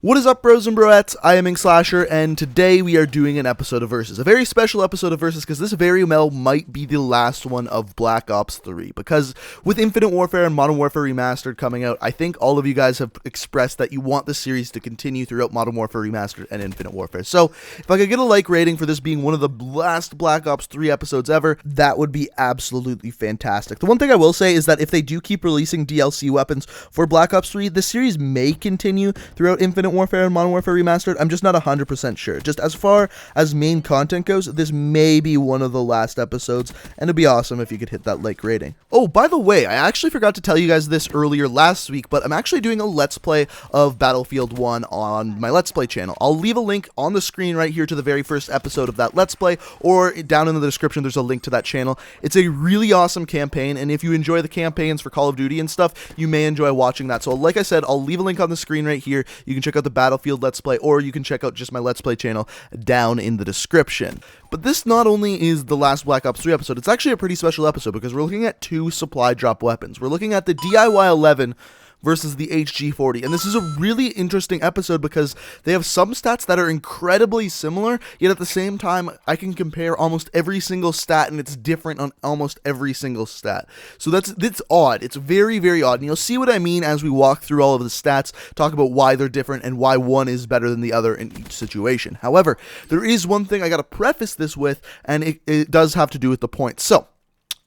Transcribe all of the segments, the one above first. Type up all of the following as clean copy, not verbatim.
What is up, bros and broettes? I am Inkslasher, and today we are doing an episode of Versus. A very special episode of Versus, because this very well might be the last one of Black Ops 3. Because with Infinite Warfare and Modern Warfare Remastered coming out, I think all of you guys have expressed that you want the series to continue throughout Modern Warfare Remastered and Infinite Warfare. So, if I could get a like rating for this being one of the last Black Ops 3 episodes ever, that would be absolutely fantastic. The one thing I will say is that if they do keep releasing DLC weapons for Black Ops 3, the series may continue throughout Infinite Warfare and Modern Warfare Remastered. I'm just not 100% sure. Just as far as main content goes, this may be one of the last episodes, and it'd be awesome if you could hit that like rating. Oh, by the way, I actually forgot to tell you guys this earlier last week, but I'm actually doing a Let's Play of Battlefield 1 on my Let's Play channel. I'll leave a link on the screen right here to the very first episode of that Let's Play, or down in the description there's a link to that channel. It's a really awesome campaign, and if you enjoy the campaigns for Call of Duty and stuff, you may enjoy watching that. So like I said, I'll leave a link on the screen right here. You can check out the Battlefield Let's Play, or you can check out just my Let's Play channel down in the description. But this not only is the last Black Ops 3 episode, it's actually a pretty special episode because we're looking at two supply drop weapons. We're looking at the DIY-11 versus the HG40, and this is a really interesting episode because they have some stats that are incredibly similar, yet at the same time I can compare almost every single stat and it's different on almost every single stat. So that's odd. It's very, very odd, and you'll see what I mean as we walk through all of the stats, talk about why they're different and why one is better than the other in each situation. However, there is one thing I gotta preface this with, and it does have to do with the points. So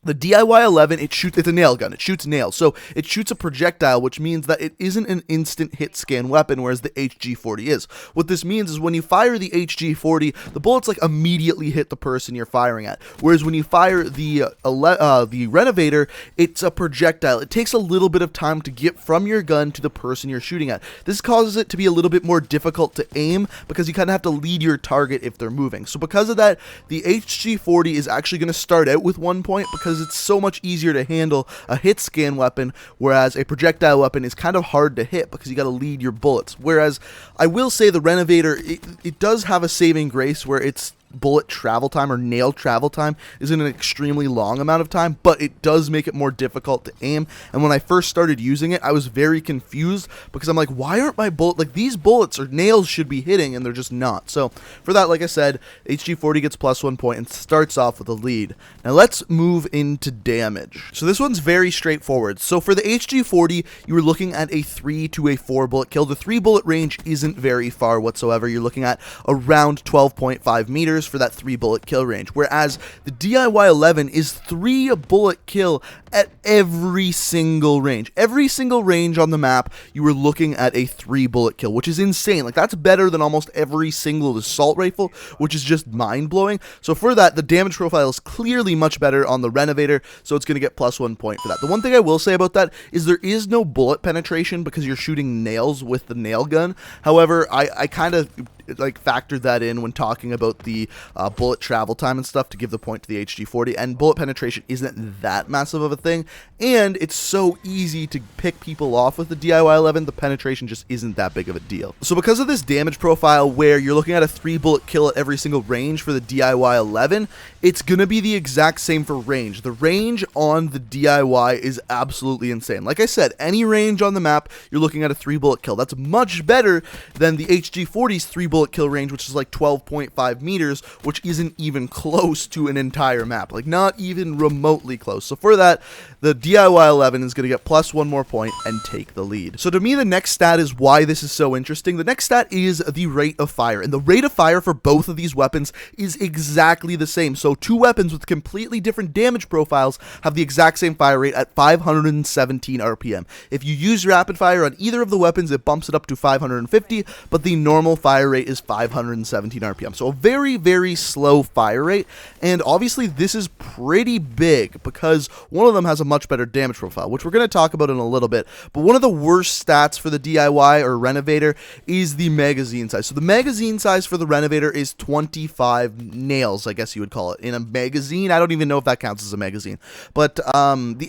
the DIY-11, it's a nail gun. It shoots nails. So it shoots a projectile, which means that it isn't an instant hit scan weapon, whereas the HG40 is. What this means is when you fire the HG40, the bullets immediately hit the person you're firing at. Whereas when you fire the Renovator, it's a projectile. It takes a little bit of time to get from your gun to the person you're shooting at. This causes it to be a little bit more difficult to aim because you kind of have to lead your target if they're moving. So because of that, the HG40 is actually going to start out with 1 point because it's so much easier to handle a hit scan weapon, whereas a projectile weapon is kind of hard to hit because you got to lead your bullets. Whereas I will say the Renovator, it does have a saving grace where its bullet travel time or nail travel time isn't an extremely long amount of time, but it does make it more difficult to aim. And when I first started using it, I was very confused because I'm like, why aren't my these bullets or nails should be hitting and they're just not. So for that, like I said, HG40 gets plus 1 point and starts off with a lead. Now let's move into damage. So this one's very straightforward. So for the HG40, you were looking at a 3 to a 4 bullet kill. The 3 bullet range isn't very far whatsoever. You're looking at around 12.5 meters for that 3 bullet kill range, whereas the DIY-11 is 3 bullet kill at every single range. Every single range on the map, you were looking at a 3 bullet kill, which is insane. Like, that's better than almost every single assault rifle, which is just mind-blowing. So for that, the damage profile is clearly much better on the Renovator, so it's going to get plus 1 point for that. The one thing I will say about that is there is no bullet penetration because you're shooting nails with the nail gun. However, I kind of factored that in when talking about the bullet travel time and stuff to give the point to the HG40, and bullet penetration isn't that massive of a thing, and it's so easy to pick people off with the DIY-11, the penetration just isn't that big of a deal. So because of this damage profile where you're looking at a 3 bullet kill at every single range for the DIY-11, it's gonna be the exact same for range. The range on the DIY is absolutely insane. Like I said, any range on the map, you're looking at a 3 bullet kill. That's much better than the HG40's 3 bullet kill range, which is like 12.5 meters, which isn't even close to an entire map, like not even remotely close. So for that, the DIY-11 is going to get plus 1 more point and take the lead. So to me, the next stat is why this is so interesting. The next stat is the rate of fire, and the rate of fire for both of these weapons is exactly the same. So two weapons with completely different damage profiles have the exact same fire rate at 517 RPM. If you use rapid fire on either of the weapons, it bumps it up to 550, but the normal fire rate is 517 RPM. So a very, very slow fire rate, and obviously this is pretty big because one of them has a much better damage profile, which we're going to talk about in a little bit. But one of the worst stats for the DIY or Renovator is the magazine size. So the magazine size for the Renovator is 25 nails, I guess you would call it. In a magazine, I don't even know if that counts as a magazine. But the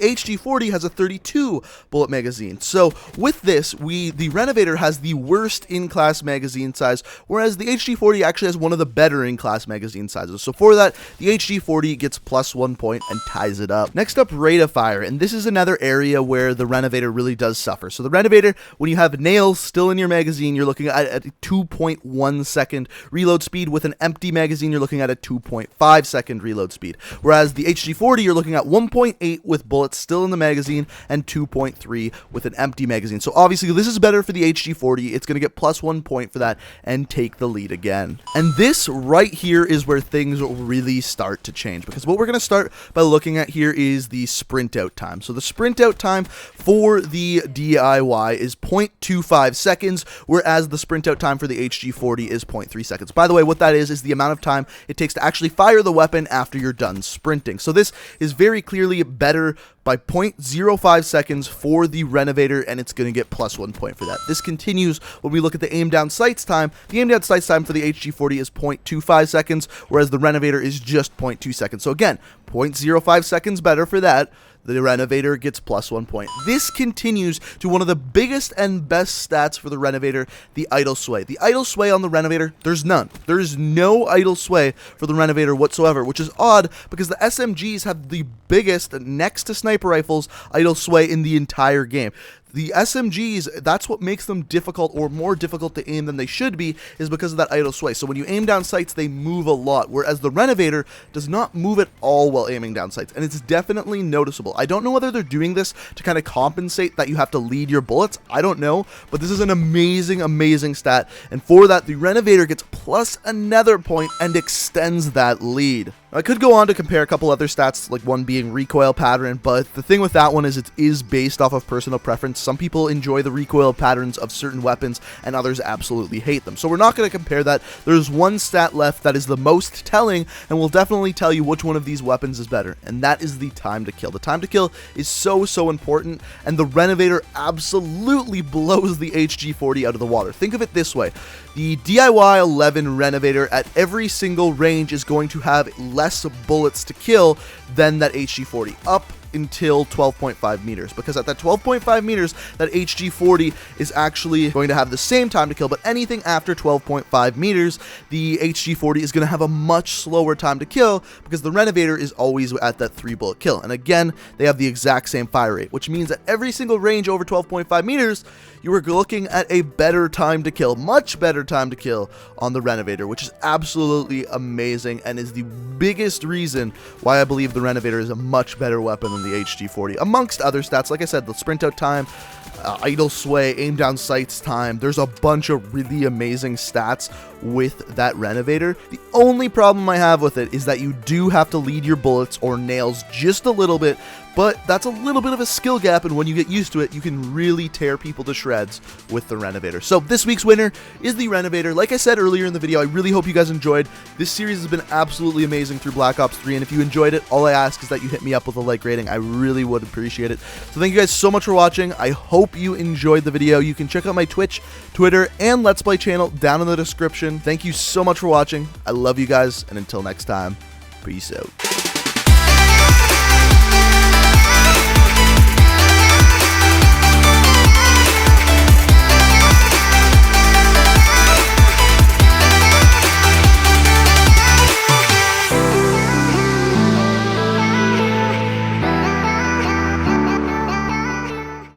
HG40 has a 32 bullet magazine. So with this, the Renovator has the worst in-class magazine size, whereas the HG40 actually has one of the better in-class magazine sizes. So for that, the HG40 gets plus 1 point and ties it up. Next up, rate of fire, and this is another area where the Renovator really does suffer. So the Renovator, when you have nails still in your magazine, you're looking at a 2.1 second reload speed. With an empty magazine, you're looking at a 2.5 second reload speed. Whereas the HG40, you're looking at 1.8 with bullets still in the magazine and 2.3 with an empty magazine. So obviously this is better for the HG40. It's going to get plus 1 point for that and take the lead again. And this right here is where things really start to change, because what we're going to start by looking at here is the sprint out time. So the sprint out time for the DIY is 0.25 seconds, whereas the sprint out time for the HG40 is 0.3 seconds. By the way, what that is the amount of time it takes to actually fire the weapon after you're done sprinting. So this is very clearly better by 0.05 seconds for the Renovator, and it's going to get plus 1 point for that. This continues when we look at the aim down sights time. The aim down sights time for the HG40 is 0.25 seconds, whereas the Renovator is just 0.2 seconds. So again, 0.05 seconds better for that. The Renovator gets plus 1 point. This continues to one of the biggest and best stats for the Renovator, the idle sway. The idle sway on the Renovator, there's none. There is no idle sway for the Renovator whatsoever, which is odd because the SMGs have the biggest, next to sniper rifles, idle sway in the entire game. The SMGs, that's what makes them difficult or more difficult to aim than they should be, is because of that idle sway. So when you aim down sights, they move a lot, whereas the Renovator does not move at all while aiming down sights, and it's definitely noticeable. I don't know whether they're doing this to kind of compensate that you have to lead your bullets. I don't know, but this is an amazing, amazing stat, and for that, the Renovator gets plus another point and extends that lead. I could go on to compare a couple other stats, like one being recoil pattern, but the thing with that one is it is based off of personal preference. Some people enjoy the recoil patterns of certain weapons, and others absolutely hate them. So we're not going to compare that. There's one stat left that is the most telling, and will definitely tell you which one of these weapons is better, and that is the time to kill. The time to kill is so important, and the Renovator absolutely blows the HG40 out of the water. Think of it this way. The DIY 11 Renovator at every single range is going to have less bullets to kill than that HG40, up until 12.5 meters, because at that 12.5 meters, that HG40 is actually going to have the same time to kill, but anything after 12.5 meters, the HG40 is going to have a much slower time to kill, because the Renovator is always at that 3-bullet kill. And again, they have the exact same fire rate, which means that every single range over 12.5 meters, you are looking at a better time to kill, much better time to kill on the Renovator, which is absolutely amazing and is the biggest reason why I believe the Renovator is a much better weapon than the HG40, amongst other stats. Like I said, the sprint out time, idle sway, aim down sights time, there's a bunch of really amazing stats with that Renovator. The only problem I have with it is that you do have to lead your bullets or nails just a little bit, but that's a little bit of a skill gap, and when you get used to it, you can really tear people to shreds with the Renovator. So this week's winner is the Renovator. Like I said earlier in the video, I really hope you guys enjoyed. This series has been absolutely amazing through Black Ops 3, and if you enjoyed it, all I ask is that you hit me up with a like rating. I really would appreciate it. So thank you guys so much for watching. I hope you enjoyed the video. You can check out my Twitch, Twitter, and Let's Play channel down in the description. Thank you so much for watching. I love you guys, and until next time, peace out.